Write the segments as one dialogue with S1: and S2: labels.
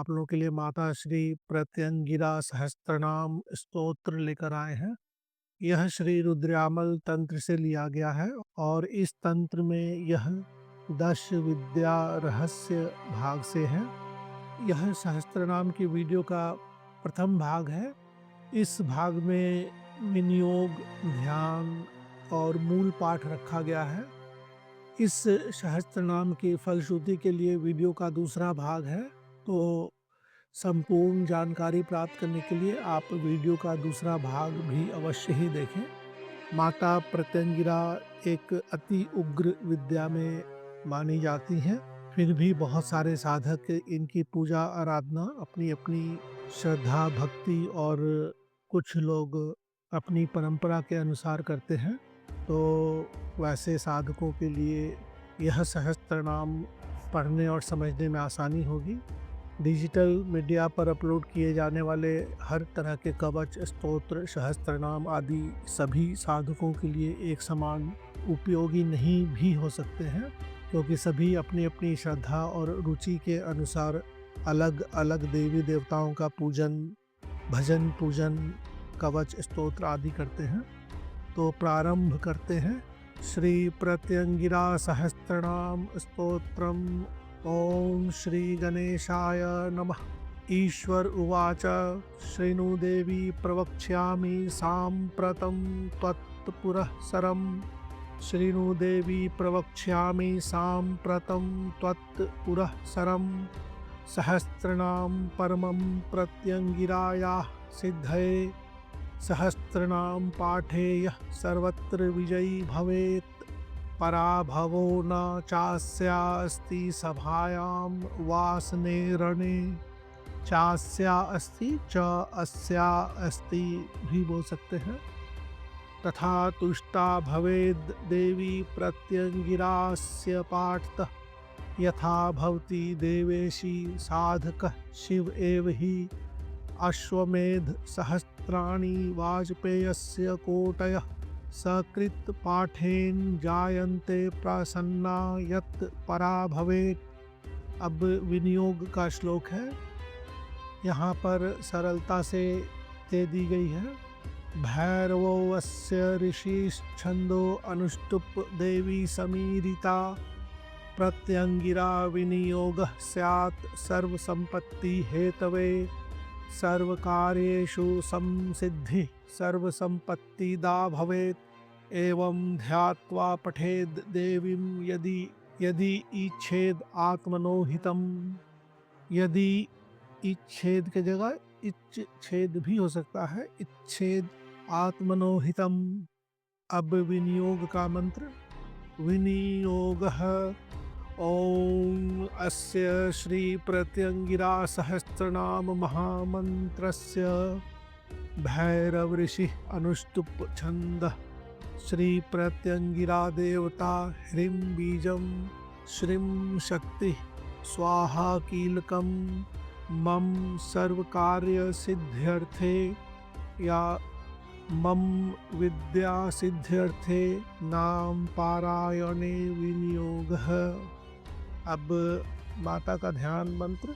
S1: आप लोगों के लिए माता श्री प्रत्यंगिरा सहस्त्रनाम स्तोत्र लेकर आए हैं। यह श्री रुद्रयामल तंत्र से लिया गया है और इस तंत्र में यह 10 विद्या रहस्य भाग से है। यह सहस्त्रनाम की वीडियो का प्रथम भाग है। इस भाग में विनियोग, ध्यान और मूल पाठ रखा गया है। इस सहस्त्रनाम की फलश्रुति के लिए वीडियो का दूसरा भाग है, तो संपूर्ण जानकारी प्राप्त करने के लिए आप वीडियो का दूसरा भाग भी अवश्य ही देखें। माता प्रत्यंगिरा एक अति उग्र विद्या में मानी जाती हैं, फिर भी बहुत सारे साधक इनकी पूजा आराधना अपनी अपनी श्रद्धा भक्ति और कुछ लोग अपनी परंपरा के अनुसार करते हैं। तो वैसे साधकों के लिए यह सहस्त्रनाम पढ़ने और समझने में आसानी होगी। डिजिटल मीडिया पर अपलोड किए जाने वाले हर तरह के कवच, स्तोत्र, सहस्त्रनाम आदि सभी साधकों के लिए एक समान उपयोगी नहीं भी हो सकते हैं, क्योंकि सभी अपनी अपनी श्रद्धा और रुचि के अनुसार अलग अलग देवी देवताओं का पूजन, भजन पूजन, कवच, स्तोत्र आदि करते हैं। तो प्रारंभ करते हैं। श्री प्रत्यंगिरा सहस्त्रनाम स्तोत्रम। ओम श्री गणेशाय नमः। ईश्वर उवाच श्रीनु देवी प्रवक्ष्यामि साम्प्रतं त्वत्पुरःसरम्। श्रीनु देवी प्रवक्ष्यामि साम्प्रतं त्वत्पुरःसरम्। सहस्रनाम परमं प्रत्यंगिरायाः सिद्धये। सहस्रनाम पाठे यः सर्वत्र विजयी भवेत्। पराभवो न चास्या अस्ति सभायां वासने रणे। चास्या अस्ति च अस्या अस्ति भी बोल सकते हैं। तथा तुष्टा भवेद् देवी प्रत्यंगिरास्य पाठतः। यथा भवति देवेशी साधकः शिव एव हि। अश्वमेध सहस्त्राणि वाजपेयस्य कोटयः। सकृत पाठेन जायन्ते प्रसन्ना यत् परा भवेत्। अब विनियोग का श्लोक है, यहाँ पर सरलता से दे दी गई है। भैरवो अस्य ऋषिश्छन्दो अनुष्टुप् देवी समीरिता। प्रत्यंगिरा विनियोगः स्यात् सर्वसंपत्ति हेतवे। सर्वकार्येषु संसिद्धिः सर्वसंपत्तिदा भवेत्। एवं ध्यात्वा पठेद् देवीं यदि इच्छेद आत्मनो हितम्। यदि इच्छेद के जगह इच्छेद भी हो सकता है, इच्छेद आत्मनो हितम्। अब विनियोग का मंत्र। विनियोगः। ओम अस्य श्री प्रत्यंगिरा सहस्रनाम महामंत्रस्य भैरव ऋषि अनुष्टुप छंदः। श्री प्रत्यंगिरा देवता ह्रीं बीजं श्रीं शक्ति स्वाहा कीलकं मम सर्वकार्य सिद्ध्यर्थे या मम विद्या सिद्ध्यर्थे नाम पारायणे विनियोगः। अब माता का ध्यान मंत्र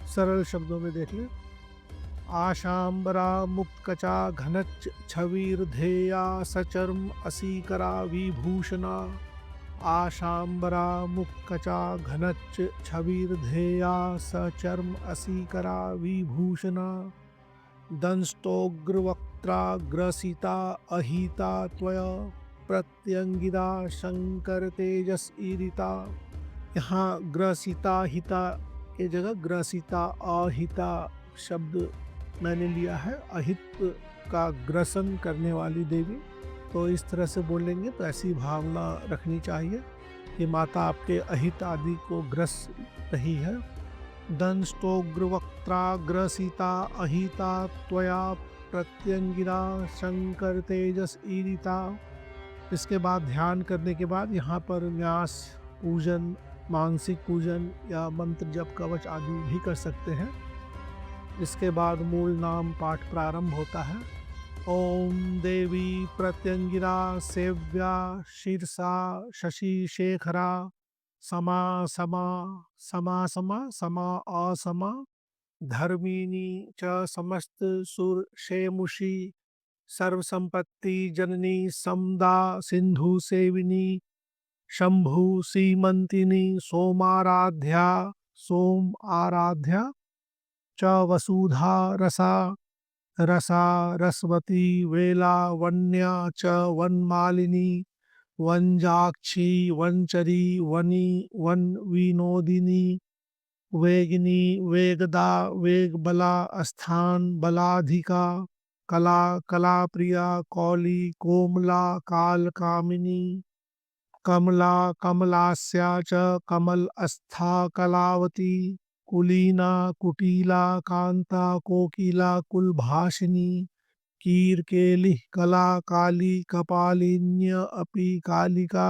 S1: सरल शब्दों में देख लें। आशांबरा मुक्तकचा घनच्च छविर्धेया सचर्म असीकरा विभूषणा। आशांबरा मुक्तकचा घनच्च छविर्धेया सचर्म असीकरा विभूषणा। दंष्टोग्रवक्त्रा ग्रसिता अहिता त्वया। प्रत्यंगिरा शंकर तेजस ईरिता। यहाँ ग्रसिता हिता के जगह ग्रसिता अहिता शब्द मैंने लिया है। अहित का ग्रसन करने वाली देवी, तो इस तरह से बोलेंगे तो ऐसी भावना रखनी चाहिए कि माता आपके अहित आदि को ग्रस रही है। दंष्टोग्रवक्त्रा ग्रसिता अहिता त्वया। प्रत्यंगिरा शंकर तेजस ईरिता। इसके बाद ध्यान करने के बाद यहाँ पर न्यास पूजन, मानसिक पूजन या मंत्र जप कवच आदि भी कर सकते हैं। इसके बाद मूल नाम पाठ प्रारंभ होता है। ओम देवी प्रत्यंगिरा सेव्या शीर्षा शशि शेखरा। समा समा समा समा समा असमा धर्मिणी च समस्त सुर शेमुषी सर्वसंपत्ति जननी समदा सिंधु सेविनी शंभु सीमंतिनी सोमाराध्या सोम आराध्या च वसुधा रसा रसा रसवती वेला वन्या च वनमालिनी वनजाक्षी वनचरी वनी वन विनोदिनी वेगिनी वेगदा वेगबला स्थान बलाधिका कला कला प्रिया कौली कोमला काल कामिनी कमला कमलास्या च कमल अस्था कलावती कुलीना कुटीला कांता कोकिला कुलभाषिनी कीर्केलिः कला काली कपालिन्य अपि कालिका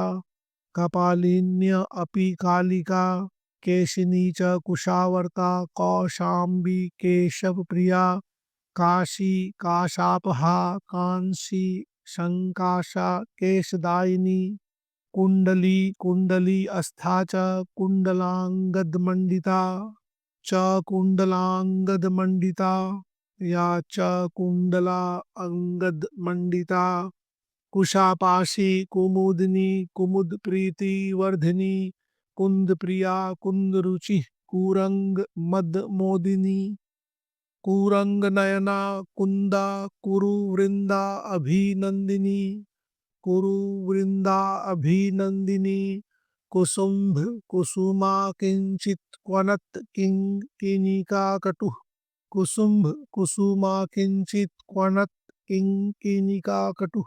S1: कपालिन्य अपि कालिका केशिनी च कुशावर्ता कौशाम्बी केशवप्रिया काशी काशापहा कांसी शंकाशा केशदायिनी कुंडली कुंडली अस्था च कुंडलांगदमंडिता च कुंडलांगदमंडिता या च कुंडला अंगद मंडिता कुशापाशी कुमुदिनी कुमुद प्रीति वर्धिनी कुंद प्रिया कुंद रुचि कुरंग मद मोदिनी कुरंग नयना कुंदा कुरु वृंदा अभिनंदिनी कुरु वृंदा अभिनंदिनी कुसुम्भ कुसुमा किंचित क्वनत किंकिनिका कटु कुसुम्भ कुसुमा किंचित क्वनत किंकिनिका कटु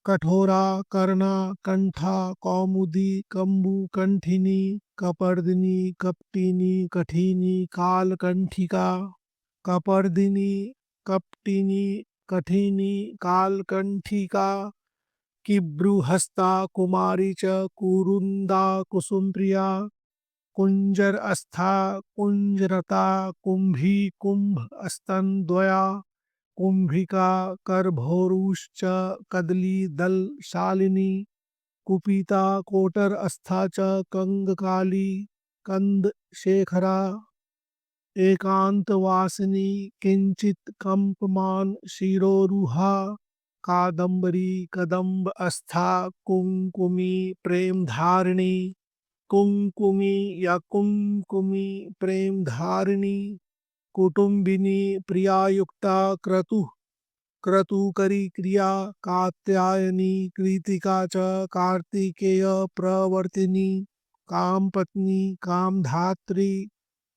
S1: कठोरा कर्णा कंठा कौमुदी कंबु कंठिनी कपर्दिनी कपटिनी कठिनी कालकंठिका कपर्दिनी कपटिनी कठिनी कालकंठिका किब्रुहस्ता कुमारी च कुरुंदा कुसुमप्रिया कुंजर अस्था कुंजरता कुंभी कुंभ स्तन द्वया कुंभिका करभोरुश्च कदली दल शालिनी कुपिता कोटर अस्था च कंगकाली कंद शेखरा एकांतवासिनी किंचित कंपमान शिरोरुहा कादंबरी कदम्ब अस्था कुंकुमी प्रेम धारिणी कुंकुमी या कुंकुमी प्रेम धारिणी कुटुंबिनी प्रियायुक्ता क्रतु क्रतुकरी क्रिया कात्यायनी कृतिका च कार्तिकेय प्रवर्तिनी कामपत्नी कामधात्री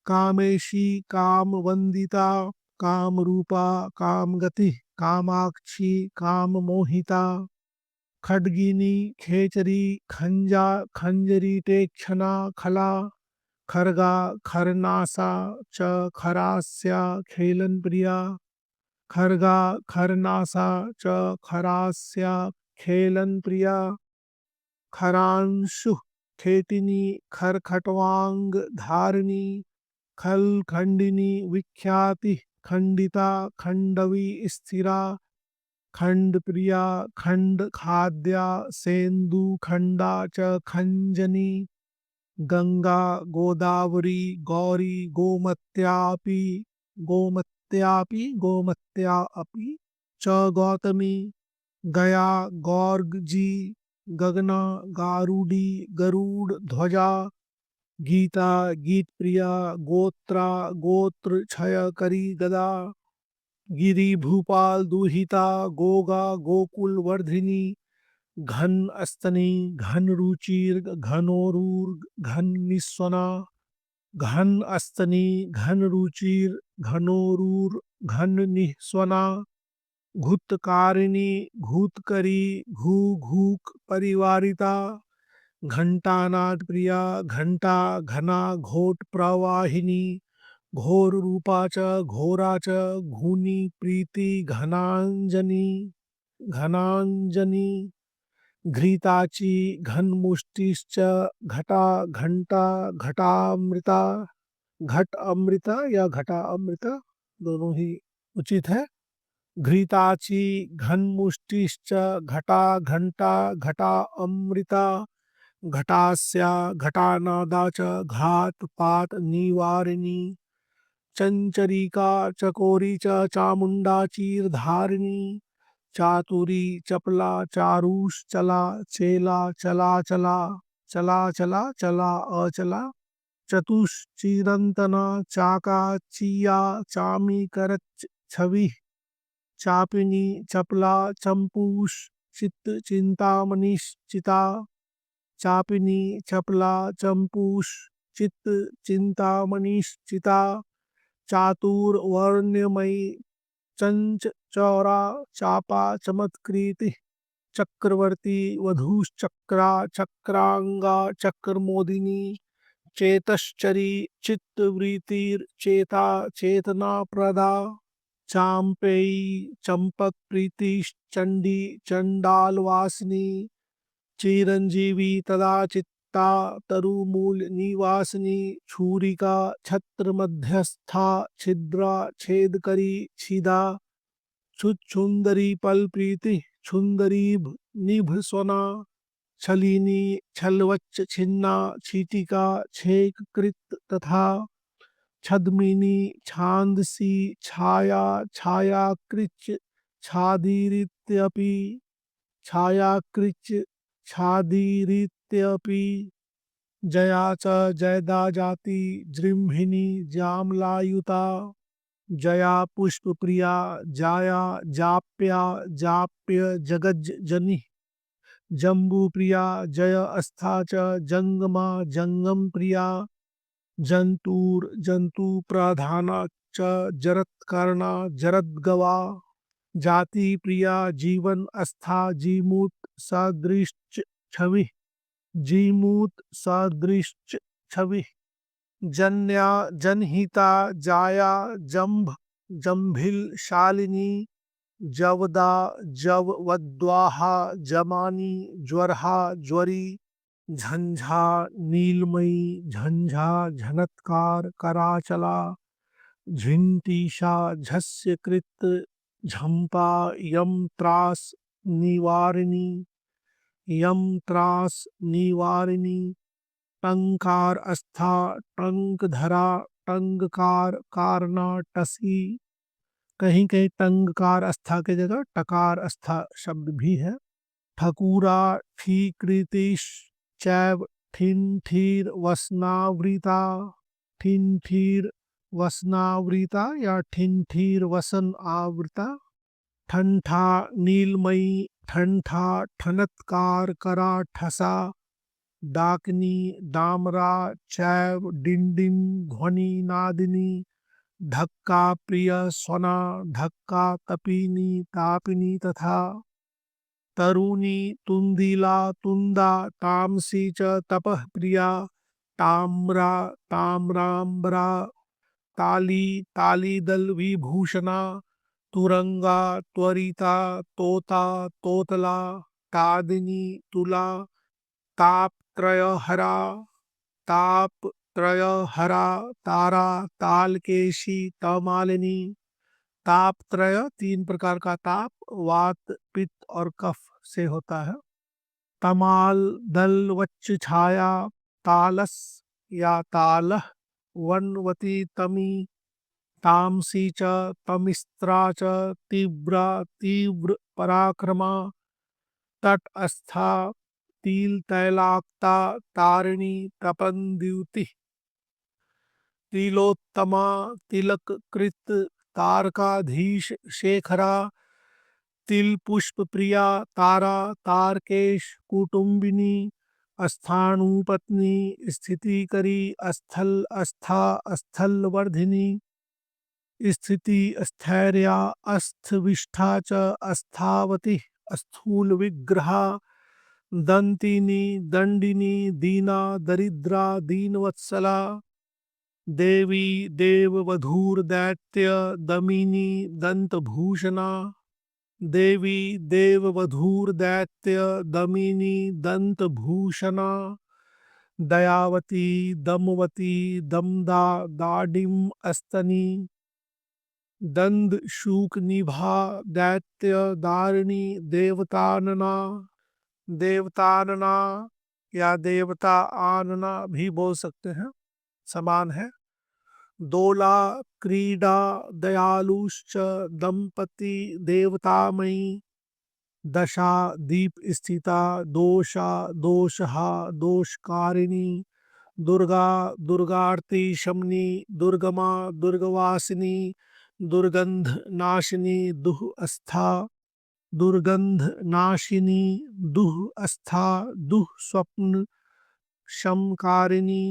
S1: कामेशी कामवंदिता कामरूपा कामगति कामाक्षी काममोहिता खड्गिनी खेचरी खंजा खंजरी टेक्षणा खला खरगा खरनासा च खरास्या खेलन प्रिया खरगा खरनासा च खरास्या खेलन प्रिया खरांशु खेटिनी खरखटवांग धारिणी खल खंडिनी विख्याति खंडिता खंडवी स्थिरा खंड प्रिया खंड खाद्या सेंदु खंडा च खंजनी गंगा गोदावरी गौरी गोमत्यापि गोमत्यापि गोमत्या अपि च गौतमी गया गौर्ग गगना गारुडी गरुड़ ध्वजा गीता गीत प्रिया गोत्रा गोत्र क्षय करी गदा गिरी भूपाल दुहिता गोगा गोकुल वर्धिनी घन स्तनी घन रुचिर घनोरूर घन निस्वना घन स्तनी घन रुचिर घनोरूर घन निस्वना घुतकारिणी घूतकरी घू घूक परिवारिता घंटानाद प्रिया घंटा घना घोट प्रवाहिनी घोर रूपा च घोरा च घूनी प्रीति घनांजनी घनांजनी घृताची घनमुष्टिश्च घटा घंटा घटामृता घट अमृता या घटा अमृता दोनों ही उचित है घृताची घनमुष्टिश्च घटा घंटा घटा अमृता घटास्या घटानादा च घात पात निवारिणी चंचरिका चकोरी च चामुंडा चीरधारिणी चातुरी चपला चारूष चला चेला चला चला चला चला चला अचला चतुश्चिरंतना चाका चिया चामी करच छवि चापिनी चपला चंपूष चित्त चिंतामणिश्चिता चापिनी चपला चंपूष चित्त चिंतामणिश्चिता चातुर्वर्ण्यमयी चंच चौरा चापा चमत्कृति चक्रवर्ती वधूश्चक्रा चक्रांगा चक्रमोदिनी चेतश्चरी चित्तवृत्तिर्चेता चेतना प्रदा चांपेयी चंपक प्रीतिश्चंडी चंडालवासिनी चिरंजीवी तदा चित्ता तरुमूल निवासिनी छुरिका छत्र मध्यस्था छिद्रा छेदकरी छिदा छुच्छुंदरी पल प्रीति छुंदरीभ निभ स्वना छलिनी छलवच्च छिन्ना छीटिका छेक कृत तथा छद्मिनी छांदसी छाया छायाकृच छादीरित्यपि छायाकृच छादीरित्यपि जया च जयदा जाति जृंभिनी जामलायुता जया पुष्पप्रिया जाया जाप्या जाप्य जगज जनि जम्बूप्रिया जय अस्था च जंगमा जंगम प्रिया जंतूर जंतु प्रधाना च जरत्कर्णा जरद्गवा जाति प्रिया जीवन अस्था जीमूत सदृश्च छवि जीमूत सदृश्च छवि जन्या जनहिता जाया जंभ जंभिल शालिनी जवदा जववद्वाहा जमानी ज्वरहा ज्वरी झंझा नीलमयी झंझा झनत्कार कराचला झिंटीशा झस्यकृत झंपा यम त्रास निवारिणी यम त्रास निवारिणी टंकार अस्था टंकधरा टंगकार कारना टसी कहीं कहीं टंगकार अस्था के जगह टकार अस्था शब्द भी है ठकुरा ठीकृतिश चैव ठिन ठीर वसनावृता ठिन ठीर वसनावृता या ठिन ठीर वसन आवृता ठंठा नीलमयी ठंठा ठनत्कार करा ठसा डाकनी डामरा चैव डिंडिम ध्वनि नादिनी धक्का प्रिय स्वना धक्का तपिनी तापिनी तथा तरुणी तुंदिला तुंदा तामसी च तपः प्रिया ताम्रा ताम्राम्बरा ताली तालीदल विभूषणा तुरंगा त्वरिता तोता तोतला तादिनी तुला तापत्रयहरा तापत्रयहरा तारा तालकेशी तमालिनी तापत्रय तीन प्रकार का ताप वात पित्त और कफ से होता है तमाल दल वच्च छाया तालस या तालह वनवती तमी तामसी च तमिस्त्रा च तीव्रा तीव्र पराक्रमा तटस्था तिल तैलाक्ता तारिणी तपनद्युति तिलोत्तमा तिलककृत तारकाधीश शेखरा तिल पुष्प प्रिया तारा तारकेश कुटुंबिनी स्थाणुपत्नी स्थिति करी स्थल अस्था स्थल वर्धिनी स्थिति स्थैर्या अस्थविष्ठा च अस्थावती स्थूल विग्रहा दंतिनी दंडिनी दीना दरिद्रा दीनवत्सला देवी देववधूर दैत्य दमिनी दंतभूषणा देवी देववधूर दैत्य दमिनी दंतभूषणा दयावती दमवती दमदा दाडिम अस्तनी दंद शूक निभा दैत्य दारिणी देवतानना देवतानना या देवता आनना भी बोल सकते हैं समान है दोला क्रीडा दयालुश्च दंपति देवतामयी दशा दीप स्थिता दोषा दोषहा दोषकारिणी दुर्गा दुर्गार्ति शमनी दुर्गमा दुर्गवासिनी दुर्गंध नाशिनी दुह अस्था दुर्गंध नाशिनी दुह अस्था दुह स्वप्न शमकारिणी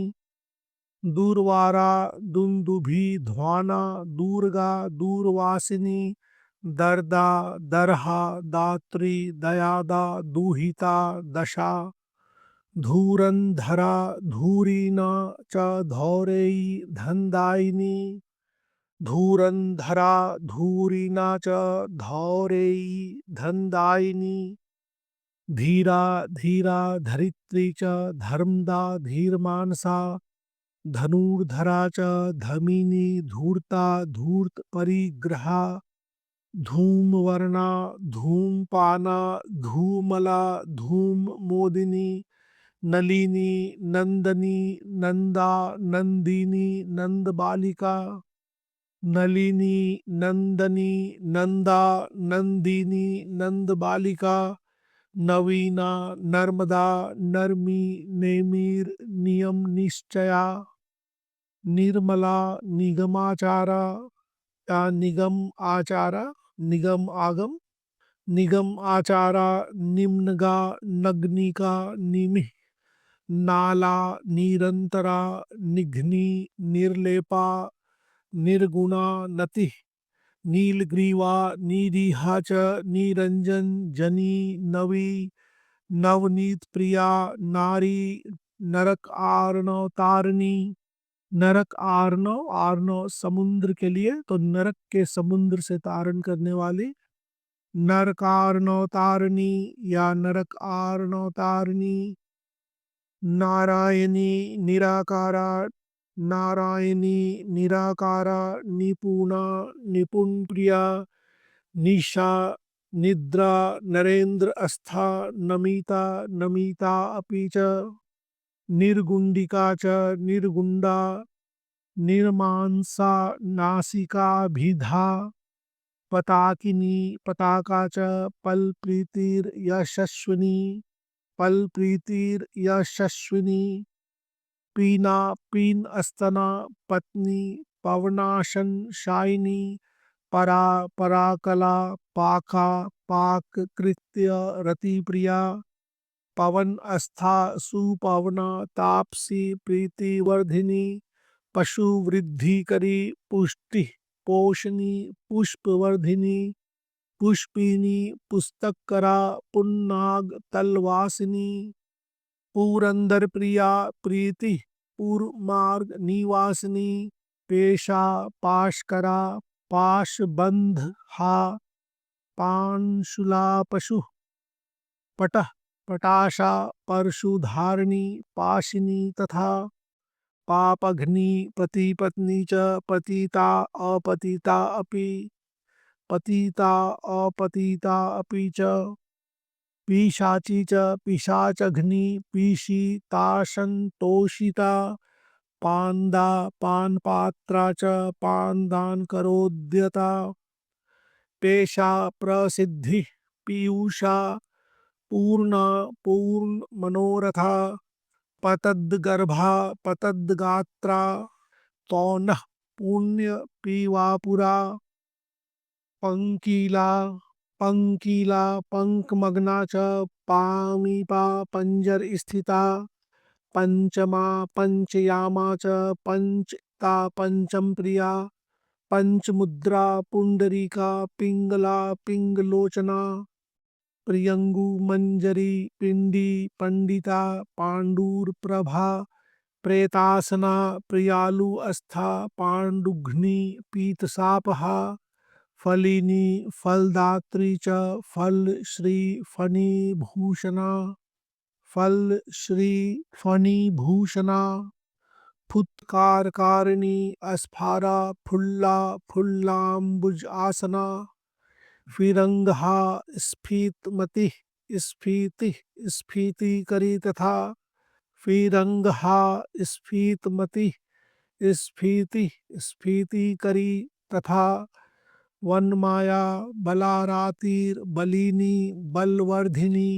S1: दूरवारा दुंदुभि ध्वाना दुर्गा दूरवासिनी दर्दा दरहा दात्री दयादा दूहिता दशा धूरंधरा धूरीना च धौरेयी धनदायिनी धूरंधरा धूरीना च धौरेयी धनदायिनी धीरा धीरा धरित्री च धर्मदा धीरमानसा धनुर्धरा च धमिनी धूर्ता धूर्त परिग्रहा धूमवर्णा धूमपाना धूमला धूम मोदिनी नलिनी नंदनी नंदा नंदिनी नंदबालिका नलिनी नंदनी नंदा नंदिनी नंदबालिका नवीना नर्मदा नरमी नेमिर नियम निश्चया निर्मला निगमाचारा या निगम आचारा निगम आगम निगम आचारा निम्नगा नग्निका निमिह नाला निरंतरा निघ्नि निर्लेपा निर्गुणा नति नीलग्रीवा निरीहा च निरंजन जनी नवी नवनीत प्रिया नारी नरक आर्णव तारणी नरक आर्णव आर्णव समुद्र के लिए तो नरक के समुद्र से तारण करने वाली नरकार्णव तारणी या नरक आर्णव तारणी नारायणी निराकारा नारायणी निराकारा निपुणा निपुण प्रिया निशा निद्रा नरेंद्र अस्था नमिता नमिता अपि च निर्गुंडिका च निर्गुंडा निर्मांसा नासिकाभिधा पताकिनी पताका च पलप्रीतिर यशस्विनी पलप्रीतिर यशस्विनी पीना पीन अस्तना पत्नी पवनाशन शाइनी परा पराकला पाका पाक कृत्य रतिप्रिया पवन अस्था सुपवना तापसी प्रीतिवर्धिनी पशु वृद्धि करी पुष्टि पोषणी पुष्पवर्धिनी पुष्पिनी पुस्तक करा पुन्नाग तलवासिनी पुरंदर प्रिया प्रीति पुरमार्ग निवासिनी पेशा पाशकरा पाशबंध हा पांशुला पशु पटह पटाशा परशुधारिणी पाशिनी तथा पापघ्नि पति पत्नी च पतिता अपतिता अपि पतिता अपतिता अपि च पिशाची च पिशाचघ्नि पीशिताशंतोषिता पांदा पानपात्रा च पानदान करोद्यता पेशा प्रसिद्धि पीयूषा पूर्णा पूर्ण मनोरथा पतद्गर्भा पतद्गात्रा तौनः पुण्य पीवापुरा पंकीला पंकीला पंकमग्ना च पामीपा पंजर स्थिता पंचमा पंचयामा च पंचता पंचम प्रिया पंचमुद्रा पुंडरीका पिंगला पिंगलोचना प्रियंगु मंजरी पिंडी पंडिता पांडुर प्रभा प्रेतासना प्रियालु अस्था पांडुघ्नि पीतसापहा फलिनी फलदात्री च फल श्री फणिभूषणा फल श्री फणिभूषणा फुत्कारकारिणी अस्फारा फुल्ला फुल्लाम्बुज आसना फिरंगहा स्फीतमति स्फीति स्फीति करी तथा फिरंगहा स्फीतमति स्फीति स्फीतिकरी तथा वनमाया बलारातिर बलिनी बलवर्धिनी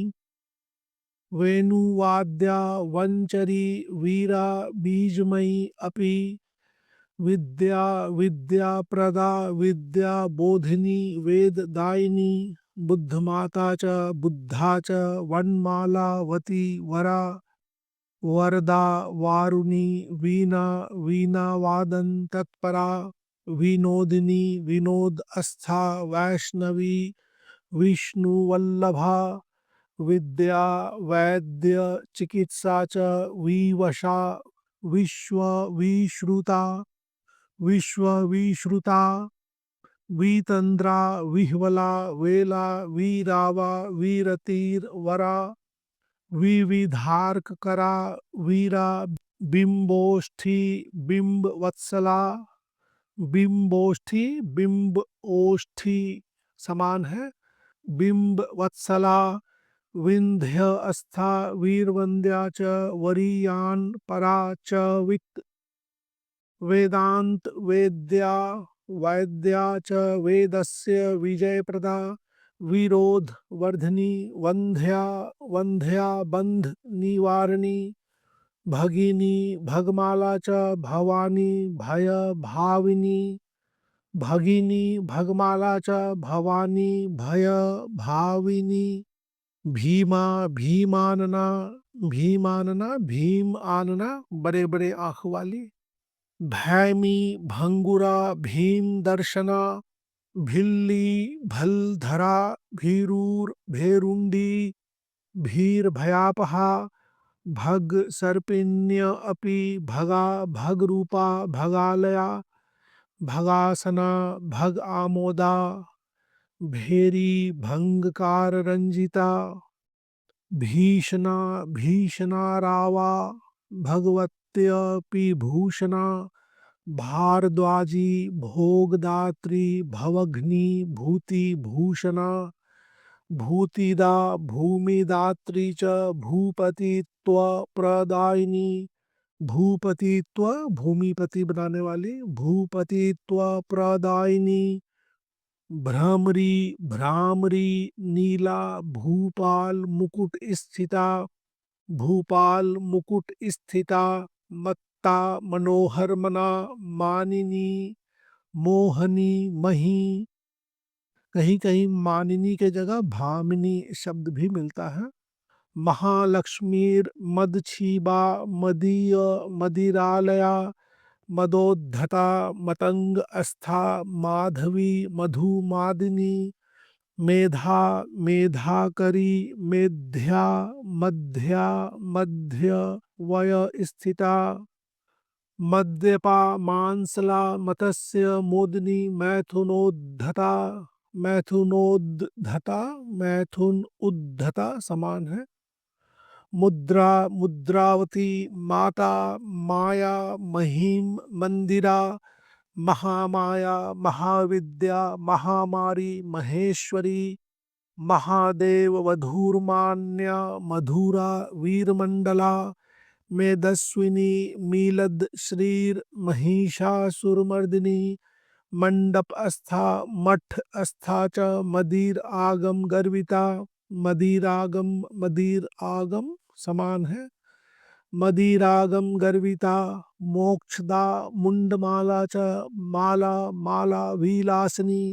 S1: वेणुवाद्या वंचरी वीरा बीजमयी अपि विद्या विद्याप्रदा विद्याबोधिनी वेददायिनी बुद्धमाता च बुद्धा च वनमालावती वरा वरदा वारुणी वीणा वीणावादन तत्परा विनोदिनी विनोद अस्था वैष्णवी विष्णुवल्लभा विद्या वैद्य चिकित्सा च विवशा विश्वविश्रुता विश्वविश्रुता वितंद्रा विह्वला वेला वीरावा वीरतीर्वरा विविधार्ककरा वीरा बिंबोष्ठी बिंबवत्सला बिंबोष्ठी बिंबओष्ठी समान है बिंबवत्सला विंध्य अस्था वीरवंद्या च वरीयान परा च वित वेदांत वेद्या वैद्या च वेदस्य विजयप्रदा विरोध वर्धनी वंध्या वंध्या बंध निवारणी भगिनी भगमाला च भवानी भय भाविनी भगिनी भगमाला च भवानी भय भाविनी भीमा भीमानना भीमानना भीम आनना बड़े बड़े आँख वाली भैमी भंगुरा भीम दर्शना भिल्ली भलधरा भीरूर भेरुंडी भीर भयापहा भग सर्पिण्य अपि भगा भगरूपा भगालया भगासना भग आमोदा भेरी भंगकार रंजिता भीषणा भीषणारावा भगवत्यपि भूषणा भारद्वाजी भोगदात्री भवघ्नी भूति भूषणा भूतिदा भूमिदात्री च भूपतित्व प्रदायिनी भूपतित्व भूमिपति बनाने वाली भूपतित्व प्रदायिनी भ्रामरी भ्रामरी नीला भूपाल मुकुट स्थिता भूपाल मुकुट स्थिता मत्ता मनोहर मना मानिनी मोहनी मही कहीं कहीं मानिनी के जगह भामिनी शब्द भी मिलता है महालक्ष्मीर मदछीबा मदीय मदिरालया मदोद्धता मतंग अस्था माधवी मधुमादिनी मेधा मेधाकरी मेध्या मध्या मध्य वय स्थिता मद्यपा मांसला मत्स्य मोदिनी मैथुनोद्धता मैथुनोद्धता मैथुन उद्धता समान है मुद्रा मुद्रावती माता माया महिम मंदिरा महामाया महाविद्या महामारी महेश्वरी महादेव वधूर्मान्या मधुरा वीरमंडला मेदस्विनी मीलद श्रीर महिषासुरमर्दिनी मंडप अस्था मठ अस्था च मदीर आगम गर्विता मदीरागम मदीर आगम समान है मदीरागम गर्विता मोक्षदा मुंडमाला च माला माला विलासिनी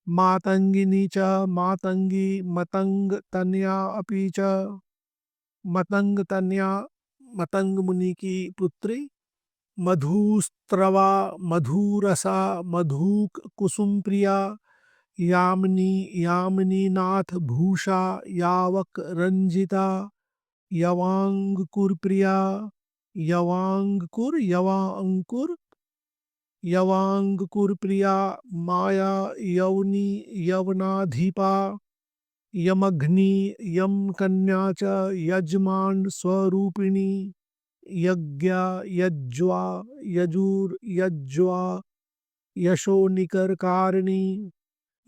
S1: मातंगिनी च मातंगी मतंग तन्या अपि च मतंग तन्या मतंग मुनि की पुत्री मधुस्त्रवा मधुरसा मधुक कुसुम प्रिया यामिनी यामिनी नाथ भूषा यावक रंजिता यवांगकुर प्रिया यवांगकुर यवांकुर यवांगकुर प्रिया माया यवनी यवनाधिपा यमघ्नि यम कन्या च यजमान स्वरूपिणी यज्ञा यज्वा यजुर यज्वा यशोनिकर कारिणी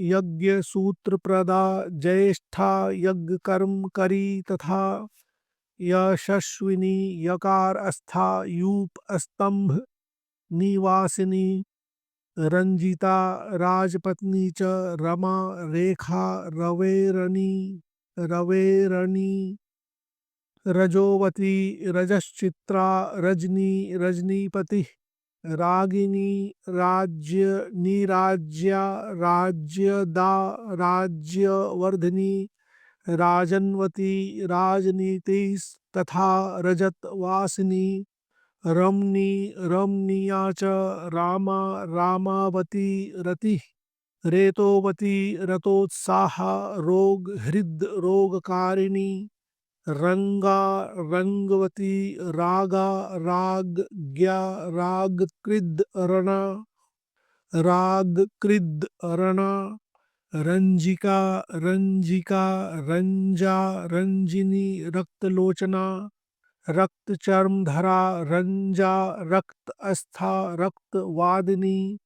S1: यज्ञ सूत्र प्रदा ज्येष्ठा यज्ञ कर्म करी तथा यशस्विनी यकार अस्था यूप स्तंभ निवासिनी रंजिता राजपत्नी च रमा रेखा रवेरणी रवेरणी रजोवती रजश्चित्रा रजनी रजनीपति रागिनी राज्य निराज्या राज्यदा राज्यवर्धिनी राजन्वती राजनीति तथा रजतवासिनी रमणी रमणीया च रामा रामावती रति रेतोवती रतोत्साहा रोग हृद रोगकारिणी रंगा रंगवती रागा रागज्ञा रागकृद रणा रागकृद रणा रंजिका रंजिका रंजा रंजिनी रक्तलोचना रक्तचर्मधरा रंजा रक्त अस्था रक्तवादिनी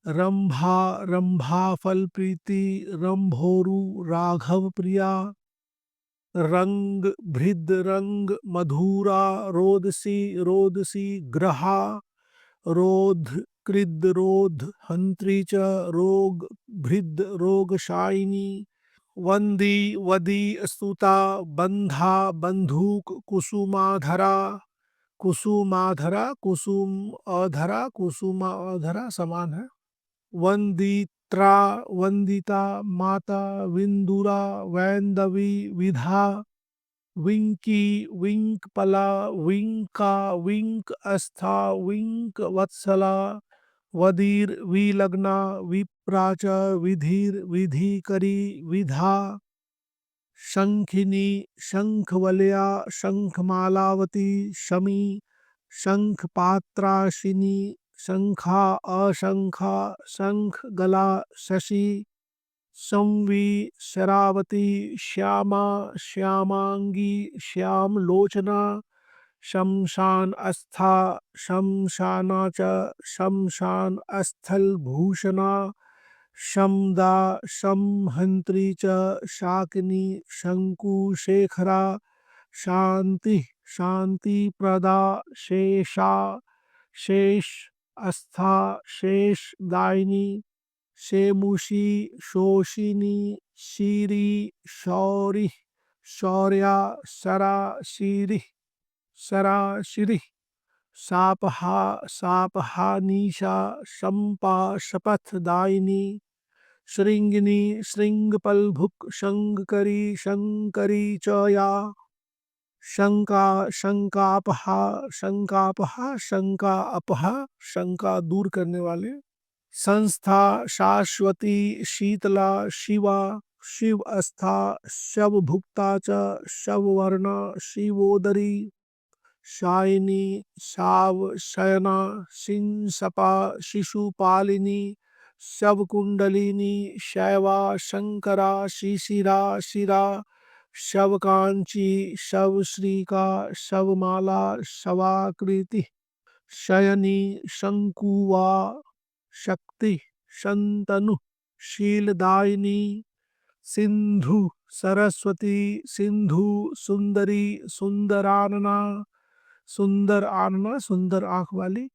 S1: रंभा रंभा फलप्रीति रंभोरु राघव प्रिया रंग भृद रंग मधुरा रोदसी रोदसी ग्रहा रोध कृद रोध हंत्री च रोग भृद रोगशायिनी वंदी वदी स्तुता बंधा बंधुक कुसुमाधरा कुसुमाधरा कुसुम अधरा कुसुमा अधरा समान है वंदित्रा वंदिता माता विंदुरा वैंदवी विधा विंकी विंकपला विंका विंक अस्था विंक वत्सला वदीर विलग्ना विप्राच विधीर विधिकरी विधा शंखिनी शंखवलया शंखमालावती शमी शंखपात्राशिनी शंखा अशंखा शंख गला शशि संवी शरावती श्यामा श्यामांगी श्यामलोचना शमशान अस्था शमशाना च शमशान स्थल भूषणा शमदा शमहंत्री च शाकिनी शंकुशेखरा शांति शांति प्रदा शेषा शेष अस्था शेष दायिनी शेमुषी शोषिनी शीरी शौरी शौर्या सरा शीरी सरा शिरी सापहा सापहा निशा शंपा शपथदायिनी श्रृंगिनी श्रृंगपलभुक शंकरी शंकरी च या शंका शंकापहा शंकापहा शंका अपहा शंका दूर करने वाले संस्था शाश्वती शीतला शिवा शिव अस्था शव भुक्ता च शववर्ण शिवोदरी शायिनी शाव शयना शिंसपा शिशुपालिनी शवकुंडलिनी शैवा शंकरा शिशिरा शिरा शवकांची शवश्रीका शवमाला शवाकृति शयनी शंकुवा शक्ति शंतनु शीलदायिनी सिंधु सरस्वती सिंधु सुंदरी सुंदरानना सुंदर आनना सुंदर आंख वाली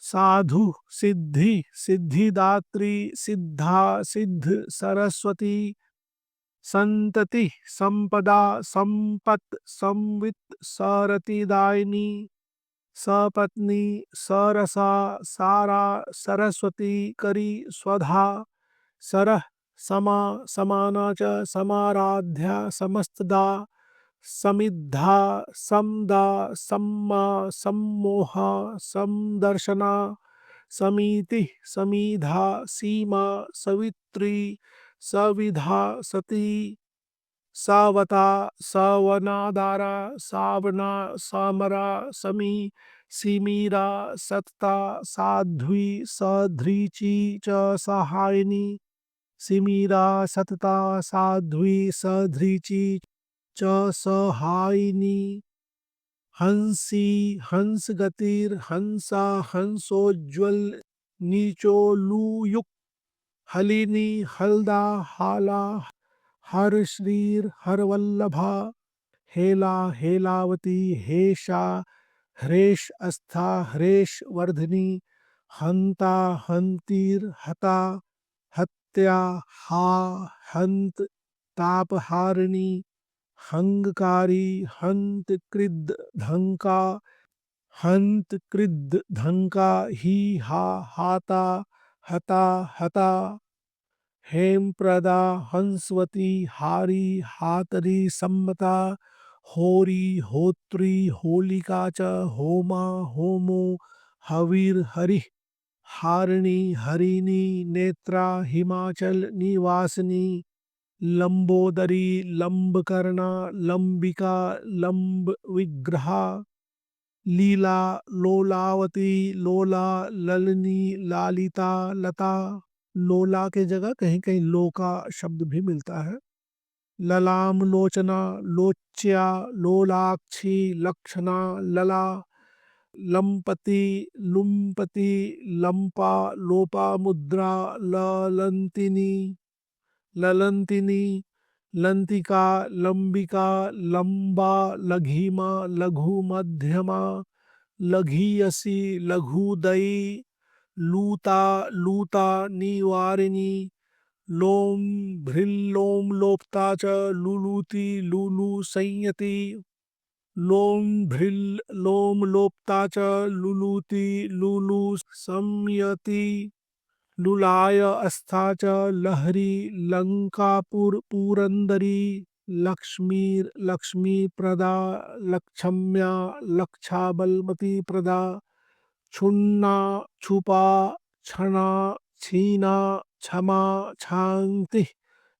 S1: साधु सिद्धि सिद्धिदात्री सिद्धा सिद्ध सरस्वती संतति संपदा संपत संवित सरतिदायिनी सपत्नी सरसा सारा सरस्वती करी स्वधा सरः समा समाना च समाराध्या समस्तदा समिद्धा समदा सम्मा सम्मोहा समदर्शना समीति समीधा सीमा सवित्री सविधा सती सावता सवनादारा सावना सामरा समी सीमीरा सत्ता साध्वी सध्रीची च सहायिनी सिमीरा सतता साध्वी सध्रीची च सहायिनी हंसी हंसगतिर हंसा हंसोज्ज्वल नीचोलुयुक्त हलिनी हलदा हाला हर श्रीर हरवल्लभा हेला हेलावती हेशा ह्रेश अस्था ह्रेश वर्धिनी, हंता हंतीर हता, हत्या हा हंत तापहारिणी, हंगकारी हंत कृद धंका, हंत कृद धंका ही हा हाता, हता हता, हेमप्रदा हंसवती हारी हातरी सम्मता, होरी होत्री होलिका च, होमा होमो हविर हरि, हारिणी हरिणी, नेत्रा हिमाचल निवासिनी, लंबोदरी लंबकर्णा, लंबिका लंब विग्रहा, लीला लोलावती, लोला ललनी लालिता लता। लोला के जगह कहीं कहीं लो का शब्द भी मिलता है। ललाम लोचना लोच्या, लोलाक्षी लक्षणा लला, लंपति लुम्पति, लंपा लोपा मुद्रा, ललंतिनी ललंतिनी, लंतिका लंबिका, लंबा लघिमा लघु मध्यमा, लघीयसी लघुदयी, लूता लूता निवारिणी, लोम भृल्लोम लोप्ता च, लुलूति लुलु संयति, लोम भृल लोम लोप्ता च, लुलूति लुलु संयति, लुलाय अस्था च, लहरी लंकापुर पुरंदरी, लक्ष्मीर लक्ष्मी प्रदा, लक्षम्या लक्षाबलमती प्रदा, छुन्ना छुपा, छना छीना, क्षमा क्षान्ति,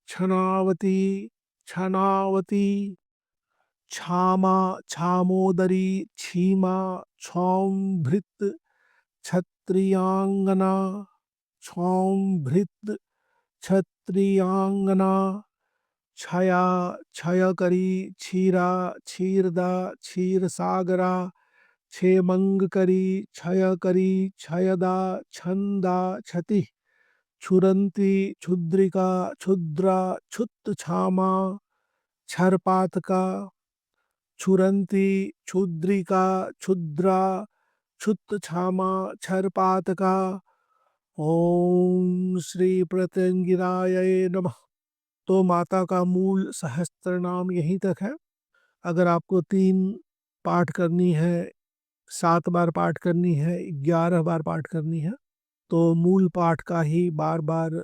S1: छनावती छनावती, क्षामा क्षामोदरी, क्षीमा क्षौम भृत, क्षत्रियांगना, क्षौम भृत क्षत्रियांगना, क्षया क्षयकरी, क्षीरा क्षीरदा, क्षीर सागरा, क्षेमंगकरी, क्षयकरी, क्षयदा, छंदा, क्षति, छुरंती, क्षुद्रिका, क्षुद्रा, क्षुत क्षामा, क्षरपातका, छुरंती, क्षुद्रिका, क्षुद्रा, क्षुत क्षामा, क्षरपातका। ओम श्री प्रत्यंगिराय नमः। तो माता का मूल सहस्त्र नाम यहीं तक है। अगर आपको 3 पाठ करनी है, 7 बार पाठ करनी है, 11 बार पाठ करनी है, तो मूल पाठ का ही बार बार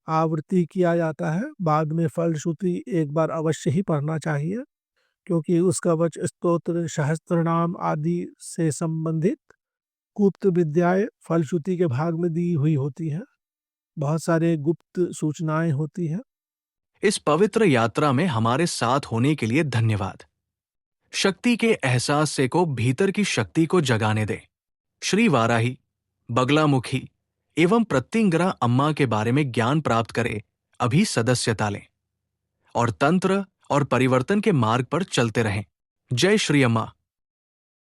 S1: आवृत्ति किया जाता है। बाद में फलश्रुति एक बार अवश्य ही पढ़ना चाहिए, क्योंकि उसका वच स्तोत्र सहस्त्र नाम आदि से संबंधित गुप्त विद्याएं फलश्रुति के भाग में दी हुई होती हैं। बहुत सारे गुप्त सूचनाएं होती हैं।
S2: इस पवित्र यात्रा में हमारे साथ होने के लिए धन्यवाद। शक्ति के एहसास से को भीतर की शक्ति को जगाने दे। श्री वाराही, बगलामुखी एवं प्रत्यंगिरा अम्मा के बारे में ज्ञान प्राप्त करे, अभी सदस्यता लें और तंत्र और परिवर्तन के मार्ग पर चलते रहें। जय श्री अम्मा।